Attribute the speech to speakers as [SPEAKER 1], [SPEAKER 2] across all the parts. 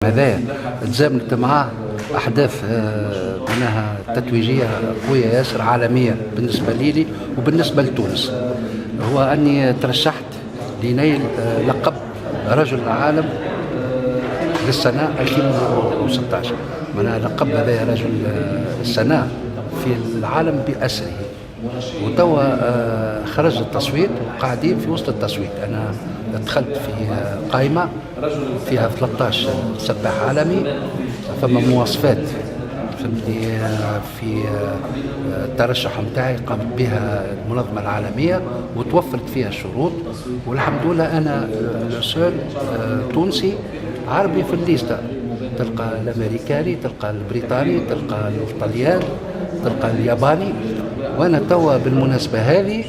[SPEAKER 1] هذا تزامنت معاه أحداث معناها تتويجية قوية ياسر عالمية بالنسبة لي وبالنسبة لتونس، هو أني ترشحت لنيل لقب رجل العالم للسنة 2016. معناها لقب هذا رجل السنة في العالم بأسره، وتوا خرج التصويت وقاعدين في وسط التصويت. أنا دخلت في قائمة فيها 13 سباح عالمي، فما مواصفات فهمتني في الترشح نتاعي قامت بها المنظمة العالمية وتوفرت فيها الشروط، والحمد لله أنا سؤال تونسي عربي في الليسته. تلقى الأمريكاني، تلقى البريطاني، تلقى الإيطاليان، تلقى الياباني. وأنا توا بالمناسبة هذه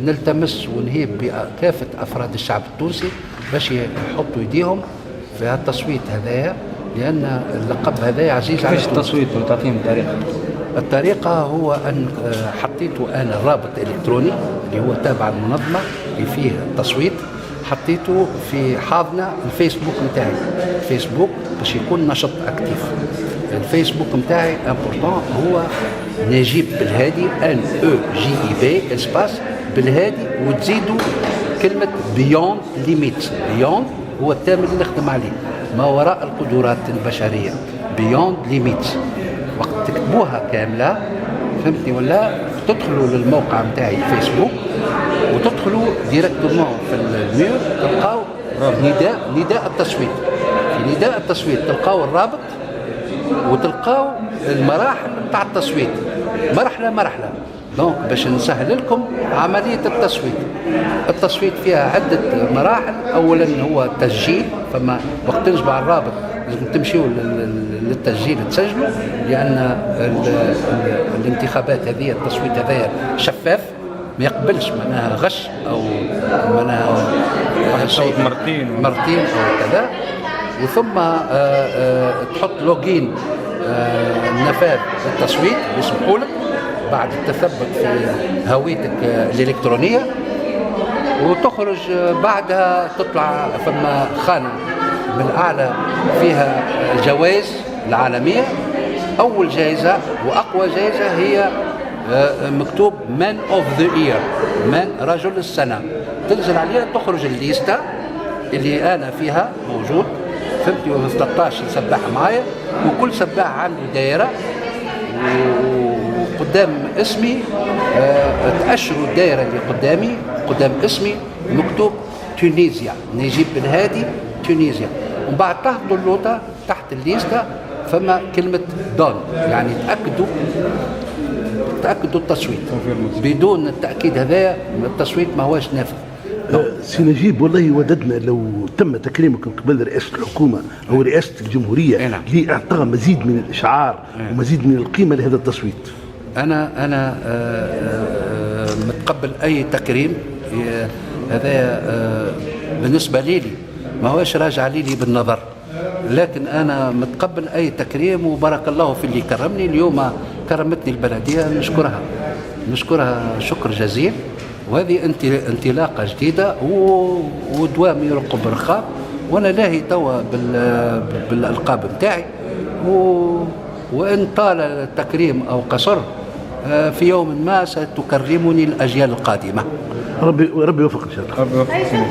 [SPEAKER 1] نلتمس ونهيب بكافة أفراد الشعب التونسي باش يحطوا يديهم في التصويت هذايا، لأن اللقب هذا عزيز على
[SPEAKER 2] التصويت. وتعطيهم الطريقة.
[SPEAKER 1] الطريقة هو أن حطيته أنا رابط إلكتروني اللي هو تابع المنظمة اللي فيه التصويت، حطيته في حاضنة الفيسبوك متاعي، الفيسبوك باش يكون نشط أكتيف. الفيسبوك متاعي امبورطون هو نجيب بالهادي NEGIB اسباس بالهادي، وتزيدوا كلمة بيوند ليميت. بيوند هو التام اللي نخدم عليه، ما وراء القدرات البشرية، بيوند ليميت. وقت تكتبوها كاملة فهمتني ولا، تدخلوا للموقع متاعي الفيسبوك وتدخلوا ديريكتومون في المير تلقاو نداء التصويت. في نداء التصويت تلقاو الرابط وتلقاو المراحل نتاع التصويت، مرحلة دونك باش نسهل لكم عملية التصويت. التصويت فيها عدة مراحل. أولا هو التسجيل، فما وقت تنجمع الرابط لازم تمشيوا للتسجيل تسجلوا، لأن الانتخابات هذه التصويت هذا شفاف ما يقبلش معناها غش أو معناها
[SPEAKER 2] صوت مرتين
[SPEAKER 1] أو كذا. وثم تحط لوجين نفاذ التصويت يسمحوا لك بعد التثبت في هويتك الإلكترونية، وتخرج بعدها تطلع فما خانة من الأعلى فيها جوائز العالمية. أول جائزة وأقوى جائزة هي مكتوب Man of the Year، Man رجل السنة. تنزل عليها تخرج الليستة اللي أنا فيها موجود، فهمتي، 13 سباح معايا، وكل سباح عنده دائرة وقدام اسمي تأشروا الدائرة اللي قدامي قدام اسمي مكتوب تونيزيا، نجيب بالهادي تونيزيا. ومن بعد تهبطوا اللوطة تحت الليستة فما كلمة دون، يعني تأكدوا التصويت. بدون التأكيد هذا التصويت ما هوش نافذ.
[SPEAKER 3] سي نجيب، والله وددنا لو تم تكريمك من قبل رئاسة الحكومة أو رئاسة الجمهورية لإعطاء مزيد من الإشعار ومزيد من القيمة لهذا التصويت.
[SPEAKER 1] أنا متقبل أي تكريم. هذا بالنسبة لي ما هوش راجع لي بالنظر، لكن أنا متقبل أي تكريم، وبارك الله في اللي كرمني. اليوم كرمتني البلدية، نشكرها شكر جزيل. وهذه انطلاقة جديدة ودوام يرقب رخاء، وأنا لاهي توا بالألقاب متاعي، وإن طال التكريم أو قصر في يوم ما ستكرمني الأجيال القادمة.
[SPEAKER 3] ربي يوفق إن شاء الله.